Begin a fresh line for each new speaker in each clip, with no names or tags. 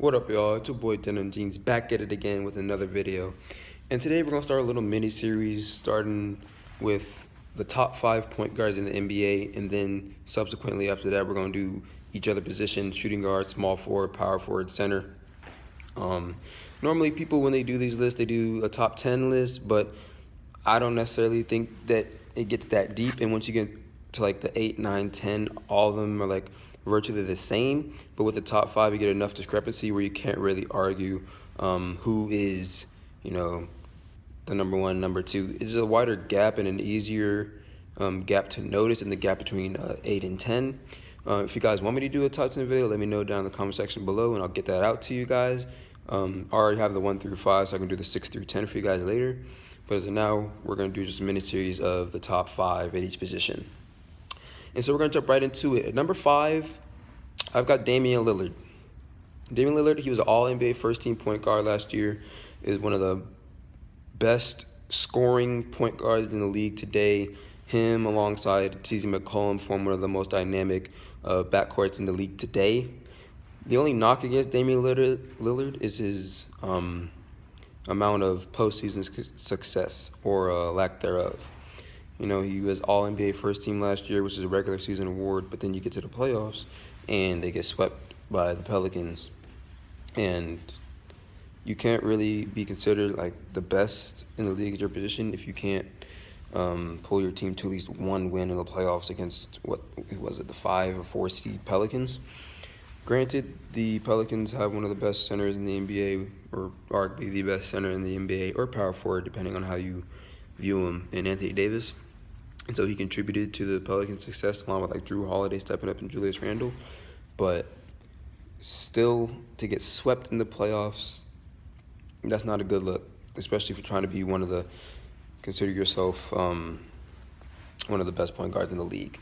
What up, y'all? It's your boy Denim Jeans back at it again with another video. And today we're going to start a little mini series starting with the top 5 point guards in the NBA. And then subsequently after that, we're going to do each other position: shooting guard, small forward, power forward, center. Normally, people, when they do these lists, they do a top 10 list, but I don't necessarily think that it gets that deep. And once you get to like the 8, 9, 10, all of them are like virtually the same. But with the top 5, you get enough discrepancy where you can't really argue who is, the number 1, number 2. It's a wider gap and an easier gap to notice in the gap between 8 and 10. If you guys want me to do a top 10 video, let me know down in the comment section below, and I'll get that out to you guys. I already have the 1 through 5, so I can do the 6 through 10 for you guys later. But as of now, we're going to do just a mini series of the top 5 at each position. And so we're going to jump right into it. At number 5, I've got Damian Lillard. Damian Lillard, he was an All-NBA first-team point guard last year, is one of the best scoring point guards in the league today. Him alongside CJ McCollum form one of the most dynamic backcourts in the league today. The only knock against Damian Lillard is his amount of postseason success or lack thereof. He was All-NBA first team last year, which is a regular season award, but then you get to the playoffs and they get swept by the Pelicans. And you can't really be considered like the best in the league at your position if you can't pull your team to at least one win in the playoffs against, the 5 or 4 seed Pelicans. Granted, the Pelicans have one of the best centers in the NBA, or arguably the best center in the NBA, or power forward, depending on how you view him, in Anthony Davis. And so he contributed to the Pelicans' success along with like Drew Holiday stepping up and Julius Randle. But still, to get swept in the playoffs, that's not a good look, especially if you're trying to be consider yourself one of the best point guards in the league.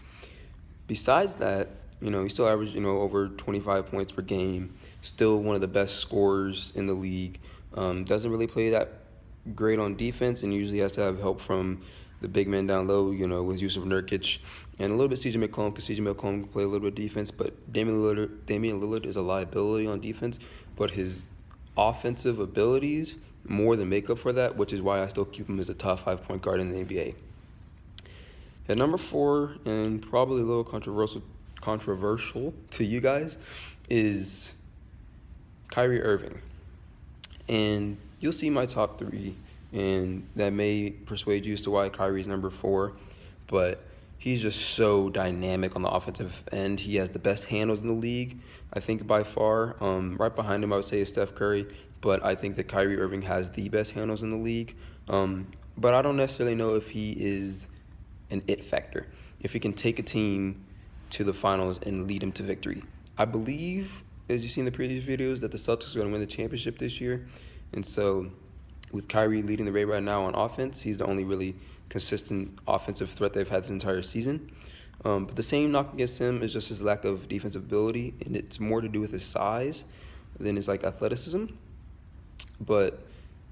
Besides that, he still averaged, over 25 points per game, still one of the best scorers in the league. Doesn't really play that great on defense and usually has to have help from the big man down low, with Jusuf Nurkic and a little bit CJ McCollum, because CJ McCollum can play a little bit of defense. But Damian Lillard is a liability on defense, but his offensive abilities more than make up for that, which is why I still keep him as a top 5 point guard in the NBA. At number 4, and probably a little controversial to you guys, is Kyrie Irving. And you'll see my top 3, and that may persuade you as to why Kyrie's number 4, but he's just so dynamic on the offensive end. He has the best handles in the league, I think, by far. Right behind him, I would say, is Steph Curry, but I think that Kyrie Irving has the best handles in the league. But I don't necessarily know if he is an it factor, if he can take a team to the finals and lead them to victory. I believe, as you've seen in the previous videos, that the Celtics are going to win the championship this year. And so with Kyrie leading the way right now on offense, he's the only really consistent offensive threat they've had this entire season. But the same knock against him is just his lack of defensive ability, and it's more to do with his size than his athleticism. But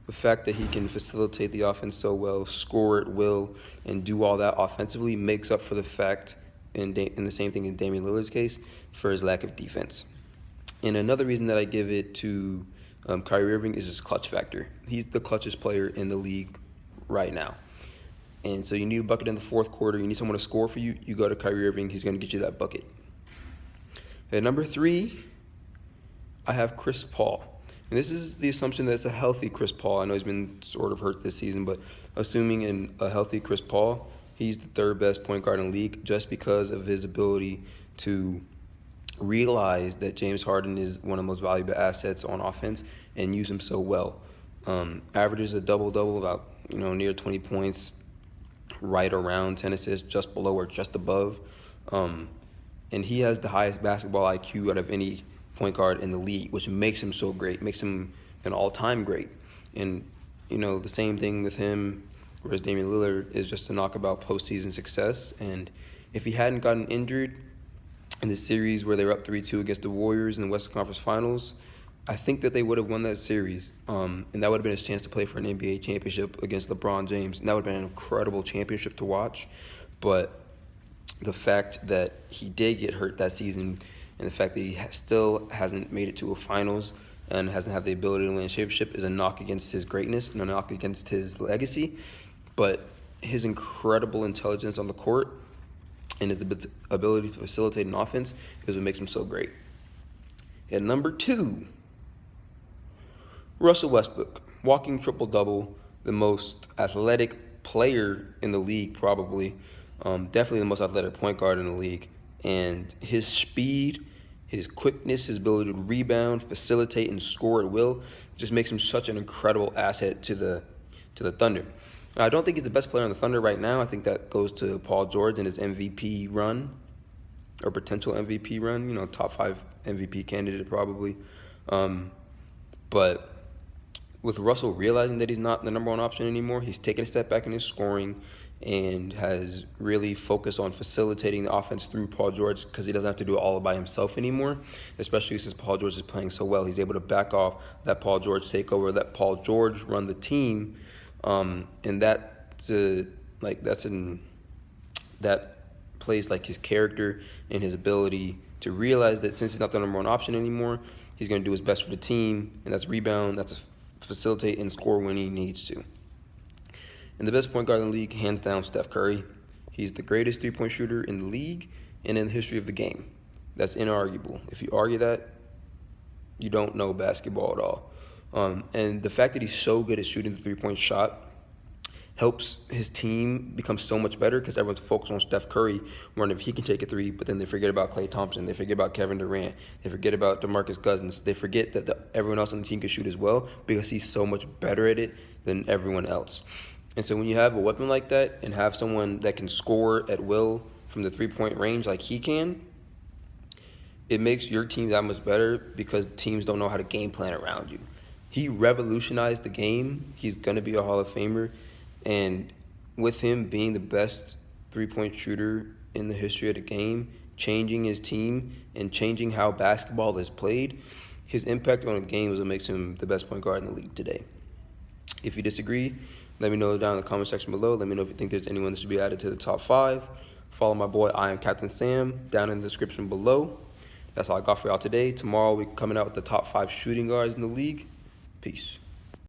the fact that he can facilitate the offense so well, score at will, and do all that offensively makes up for the fact, and the same thing in Damian Lillard's case, for his lack of defense. And another reason that I give it to Kyrie Irving is his clutch factor. He's the clutchest player in the league right now. And so you need a bucket in the fourth quarter. You need someone to score for you. You go to Kyrie Irving. He's going to get you that bucket. At number 3, I have Chris Paul. And this is the assumption that it's a healthy Chris Paul. I know he's been sort of hurt this season, but assuming a healthy Chris Paul, he's the 3rd best point guard in the league just because of his ability to realize that James Harden is one of the most valuable assets on offense and use him so well. Averages a double-double, about near 20 points, right around 10 assists, just below or just above. And he has the highest basketball IQ out of any point guard in the league, which makes him so great, makes him an all-time great. And, the same thing with him, whereas Damian Lillard is just a knock about postseason success. And if he hadn't gotten injured in the series where they were up 3-2 against the Warriors in the Western Conference Finals, I think that they would have won that series, and that would have been his chance to play for an NBA championship against LeBron James, and that would have been an incredible championship to watch. But the fact that he did get hurt that season, and the fact that he still hasn't made it to a finals, and hasn't had the ability to win a championship is a knock against his greatness and a knock against his legacy. But his incredible intelligence on the court and his ability to facilitate an offense is what makes him so great. At number 2, Russell Westbrook, walking triple-double, the most athletic player in the league probably, definitely the most athletic point guard in the league. And his speed, his quickness, his ability to rebound, facilitate, and score at will just makes him such an incredible asset to the Thunder. I don't think he's the best player on the Thunder right now. I think that goes to Paul George and his MVP run, or potential MVP run. Top 5 MVP candidate probably. But with Russell realizing that he's not the number 1 option anymore, he's taken a step back in his scoring and has really focused on facilitating the offense through Paul George, because he doesn't have to do it all by himself anymore, especially since Paul George is playing so well. He's able to back off, let Paul George take over, let Paul George run the team, and that plays like his character and his ability to realize that since he's not the number 1 option anymore, he's going to do his best for the team, and that's rebound, that's facilitate and score when he needs to. And the best point guard in the league, hands down, Steph Curry. He's the greatest three-point shooter in the league and in the history of the game. That's inarguable. If you argue that, you don't know basketball at all. And the fact that he's so good at shooting the three-point shot helps his team become so much better, because everyone's focused on Steph Curry, wondering if he can take a 3, but then they forget about Klay Thompson, they forget about Kevin Durant, they forget about DeMarcus Cousins, they forget that everyone else on the team can shoot as well, because he's so much better at it than everyone else. And so when you have a weapon like that and have someone that can score at will from the three-point range like he can, it makes your team that much better, because teams don't know how to game plan around you. He revolutionized the game. He's going to be a Hall of Famer. And with him being the best three-point shooter in the history of the game, changing his team and changing how basketball is played, his impact on the game is what makes him the best point guard in the league today. If you disagree, let me know down in the comment section below. Let me know if you think there's anyone that should be added to the top 5. Follow my boy, I am Captain Sam, down in the description below. That's all I got for y'all today. Tomorrow we're coming out with the top 5 shooting guards in the league. Peace.